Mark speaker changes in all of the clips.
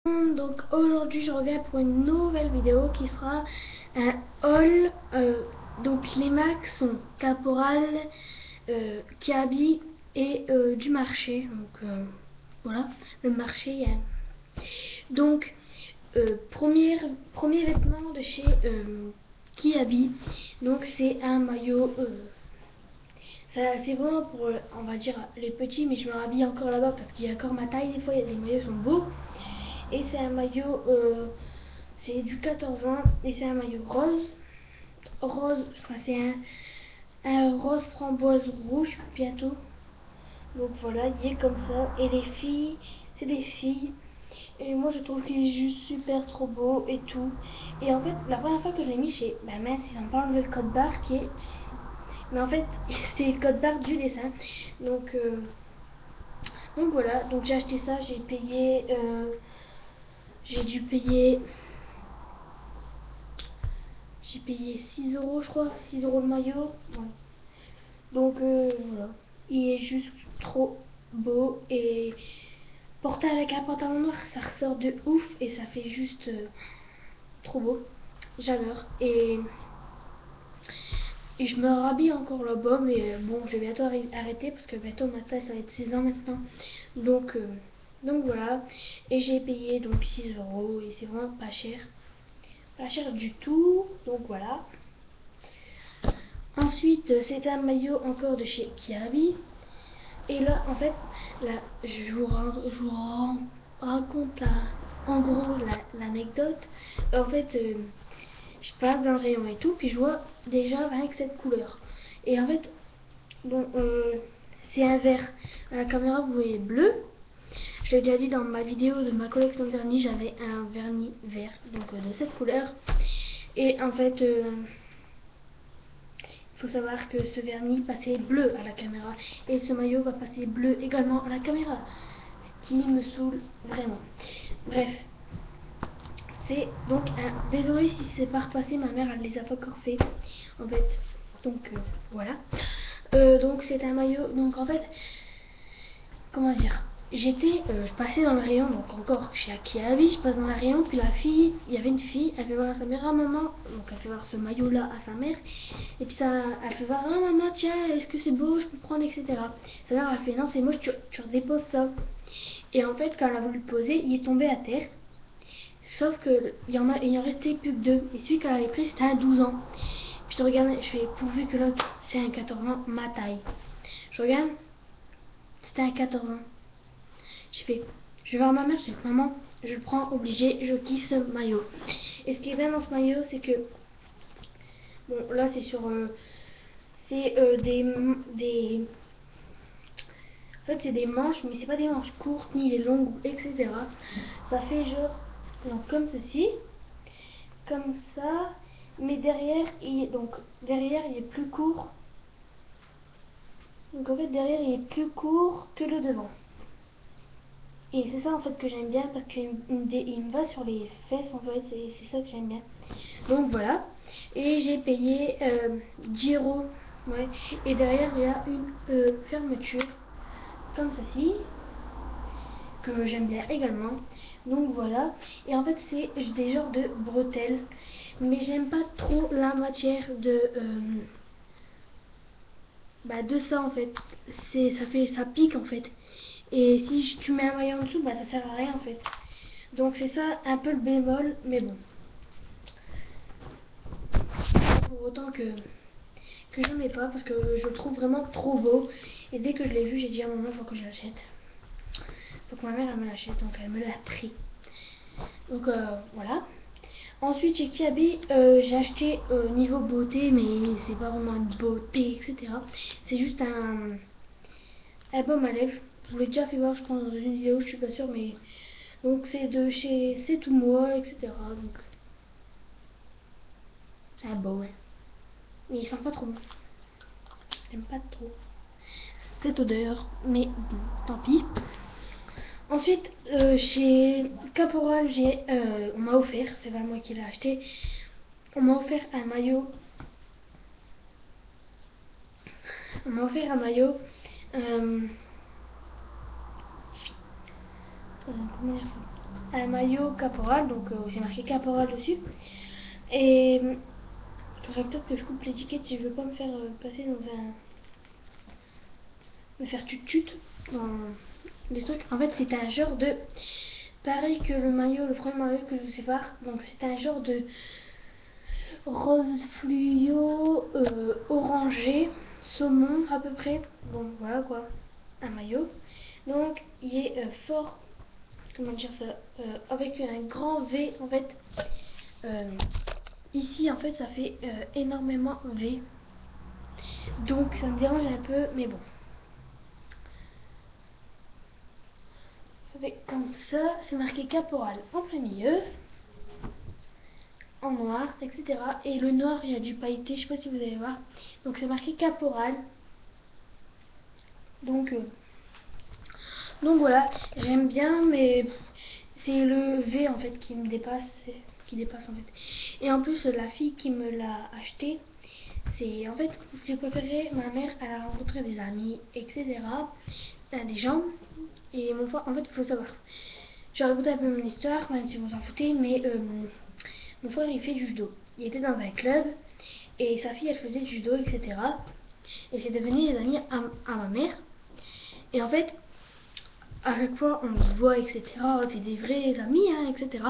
Speaker 1: Donc aujourd'hui je reviens pour une nouvelle vidéo qui sera un haul. Donc les marques sont Caporal, Kiabi et du marché. Donc voilà, le marché. Donc premier vêtement de chez Kiabi. Donc c'est un maillot. C'est vraiment pour, on va dire, les petits, mais je me rhabille encore là-bas parce qu'il y a encore ma taille. Des fois, il y a des maillots qui sont beaux. Et c'est un maillot, c'est du 14 ans, et c'est un maillot rose. Enfin, c'est un rose framboise rouge bientôt. Donc voilà, il est comme ça. Et les filles, c'est des filles. Et moi, je trouve qu'il est juste super trop beau et tout. Et en fait, la première fois que je l'ai mis chez... Bah mince, ils n'ont pas enlevé le code barre qui est... Mais en fait, c'est le code barre du dessin. Donc voilà, donc j'ai acheté ça, j'ai payé... j'ai dû payer... J'ai payé 6 euros, je crois. 6 euros le maillot. Ouais. Donc voilà. Il est juste trop beau. Et porté avec un pantalon noir, ça ressort de ouf. Et ça fait juste trop beau. J'adore. Et je me rhabille encore là-bas. Mais bon, je vais bientôt arrêter. Parce que bientôt ma taille, ça va être 16 ans maintenant. Donc voilà. Et j'ai payé donc 6 euros. Et c'est vraiment pas cher. Pas cher du tout. Donc voilà. Ensuite, c'est un maillot encore de chez Kiabi. Et là, en fait, là, je vous raconte en gros l'anecdote. En fait, je passe dans le rayon et tout, puis je vois déjà rien que cette couleur. Et en fait, bon, c'est un vert. À la caméra, vous voyez bleu. Je l'ai déjà dit dans ma vidéo de ma collection de vernis, j'avais un vernis vert, donc de cette couleur. Et en fait, il faut savoir que ce vernis passait bleu à la caméra et ce maillot va passer bleu également à la caméra, ce qui me saoule vraiment. Bref, c'est donc un... Désolé si c'est pas repassé, ma mère elle les a pas encore fait en fait. Donc voilà. Donc c'est un maillot, donc en fait, comment dire, je passais dans le rayon, donc encore chez Akiabi, je passe dans le rayon, puis la fille, il y avait une fille, elle fait voir à sa mère, ah maman, donc elle fait voir ce maillot là à sa mère, et puis ça, elle fait voir, ah maman, tiens, est-ce que c'est beau, je peux prendre, etc. Sa mère elle fait, non c'est moche, tu redéposes ça. Et en fait, quand elle a voulu le poser, il est tombé à terre, sauf que il en restait plus que deux, et celui qu'elle avait pris c'était un 12 ans. Puis je regarde, je fais, pourvu que l'autre c'est un 14 ans, ma taille. Je regarde, c'était un 14 ans. Je vais voir ma mère, je dis maman, je le prends obligé, je kiffe ce maillot. Et ce qui est bien dans ce maillot, c'est que, bon là c'est sur, c'est en fait c'est des manches, mais c'est pas des manches courtes ni les longues, etc. Ça fait genre, donc comme ceci, comme ça, mais derrière il est plus court. Donc en fait derrière il est plus court que le devant. Et c'est ça en fait que j'aime bien parce qu'il me va sur les fesses en fait, c'est ça que j'aime bien. Donc voilà. Et j'ai payé 10 euros. Ouais. Et derrière il y a une fermeture comme ceci que j'aime bien également. Donc voilà. Et en fait c'est des genres de bretelles. Mais j'aime pas trop la matière de ça en fait. Ça pique en fait. Et si tu mets un maillot en dessous, bah ça sert à rien en fait. Donc c'est ça un peu le bémol, mais bon. Pour autant que je mets pas parce que je le trouve vraiment trop beau. Et dès que je l'ai vu, j'ai dit à maman, faut que je l'achète. Faut que ma mère elle me l'achète, donc elle me l'a pris. Donc voilà. Ensuite chez Kiabi, j'ai acheté niveau beauté, mais c'est pas vraiment une beauté, etc. C'est juste un baume à lèvres. Je vous l'ai déjà fait voir, je crois, dans une vidéo, je suis pas sûre, mais donc c'est de chez C'est tout moi, etc. Donc c'est un beau, ouais. Mais il sent pas trop bon. J'aime pas trop cette odeur, mais bon, tant pis. Ensuite, chez Caporal, on m'a offert, c'est pas moi qui l'ai acheté, on m'a offert un maillot. On m'a offert un maillot. Comment dire ça? un maillot caporal, donc j'ai marqué caporal dessus. Et il faudrait peut-être que je coupe l'étiquette si je veux pas me faire passer dans un... me faire tut-tut dans des trucs. En fait, c'est un genre de... pareil que le maillot, le premier maillot que je vous sépare. Donc c'est un genre de rose fluo, orangé, saumon à peu près. Bon, voilà quoi, un maillot. Donc il est fort, comment dire ça, avec un grand V en fait. Ici en fait ça fait énormément V. Donc ça me dérange un peu, mais bon. Ça fait comme ça, c'est marqué caporal en plein milieu, en noir, etc. Et le noir, il y a du pailleté, je sais pas si vous allez voir. Donc c'est marqué caporal. Donc voilà, j'aime bien, mais c'est le V en fait qui me dépasse, qui dépasse en fait. Et en plus, la fille qui me l'a acheté, c'est en fait, j'ai préféré, ma mère, elle a rencontré des amis, etc. Des gens. Et mon frère, en fait, il faut savoir. Je vais raconter un peu mon histoire, même si vous en foutez, mais mon frère, il fait du judo. Il était dans un club, et sa fille, elle faisait du judo, etc. Et c'est devenu des amis à ma mère. Et en fait, à chaque fois, on se voit, etc. C'est des vrais amis, hein, etc.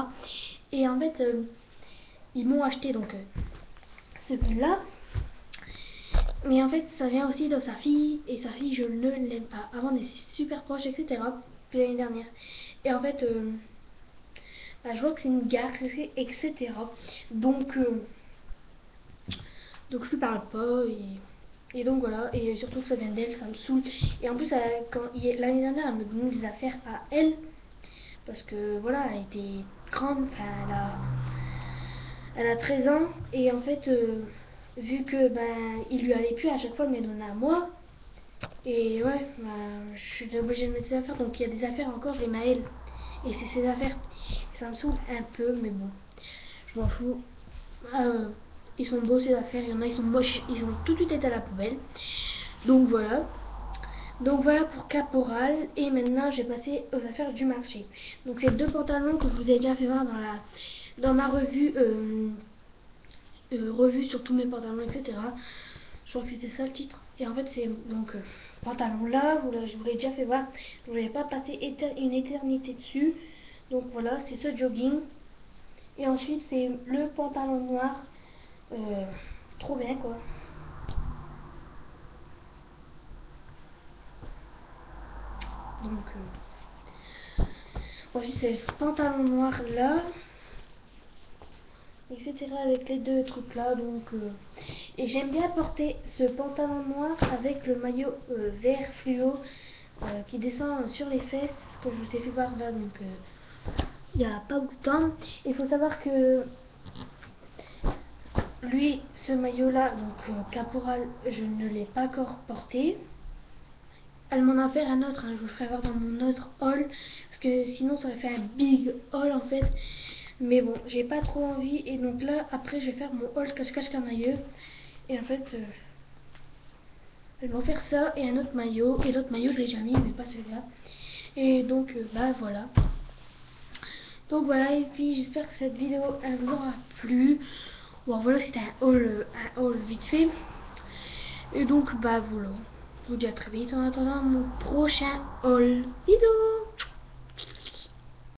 Speaker 1: Et en fait, ils m'ont acheté donc ce pull-là. Mais en fait, ça vient aussi de sa fille, et sa fille, je ne l'aime pas. Avant, on était super proches, etc. Puis l'année dernière. Et en fait, bah, je vois que c'est une gare, etc. Donc je lui parle pas, et donc voilà. Et surtout que ça vient d'elle, ça me saoule. Et en plus, l'année dernière, elle me donnait des affaires à elle. Parce que voilà, elle était grande, enfin, elle a 13 ans. Et en fait, vu que ben, il lui allait plus à chaque fois de me donner à moi. Et ouais, je suis obligée de mettre ses affaires. Donc il y a des affaires encore, je les mets à elle. Et c'est ses affaires. Ça me saoule un peu, mais bon, je m'en fous. Ils sont beaux ces affaires, il y en a, ils sont moches, ils ont tout de suite été à la poubelle. Donc voilà. Donc voilà pour Caporal. Et maintenant je vais passer aux affaires du marché. Donc c'est deux pantalons que je vous ai déjà fait voir dans ma revue, revue sur tous mes pantalons, etc. Je crois que c'était ça le titre. Et en fait c'est donc pantalon là, je vous l'ai déjà fait voir. Je n'avais pas passé une éternité dessus. Donc voilà, c'est ce jogging. Et ensuite c'est le pantalon noir. Trop bien quoi. Donc ensuite c'est ce pantalon noir là, etc. avec les deux trucs là. Donc et j'aime bien porter ce pantalon noir avec le maillot vert fluo qui descend sur les fesses, que je vous ai fait voir là. Donc il n'y a pas beaucoup de temps. Il faut savoir que lui, ce maillot là, donc Caporal, je ne l'ai pas encore porté. Elle m'en a fait un autre, hein, je vous le ferai voir dans mon autre haul, parce que sinon ça aurait fait un big haul en fait. Mais bon, j'ai pas trop envie, et donc là, après je vais faire mon haul cache-cache camailleux. Et en fait, elles vont faire ça, et un autre maillot, et l'autre maillot je l'ai déjà mis, mais pas celui-là. Et donc, bah voilà. Donc voilà les filles, j'espère que cette vidéo elle vous aura plu. Bon voilà, c'était un haul vite fait. Et donc bah voilà, je vous dis à très vite en attendant mon prochain haul. Bisous.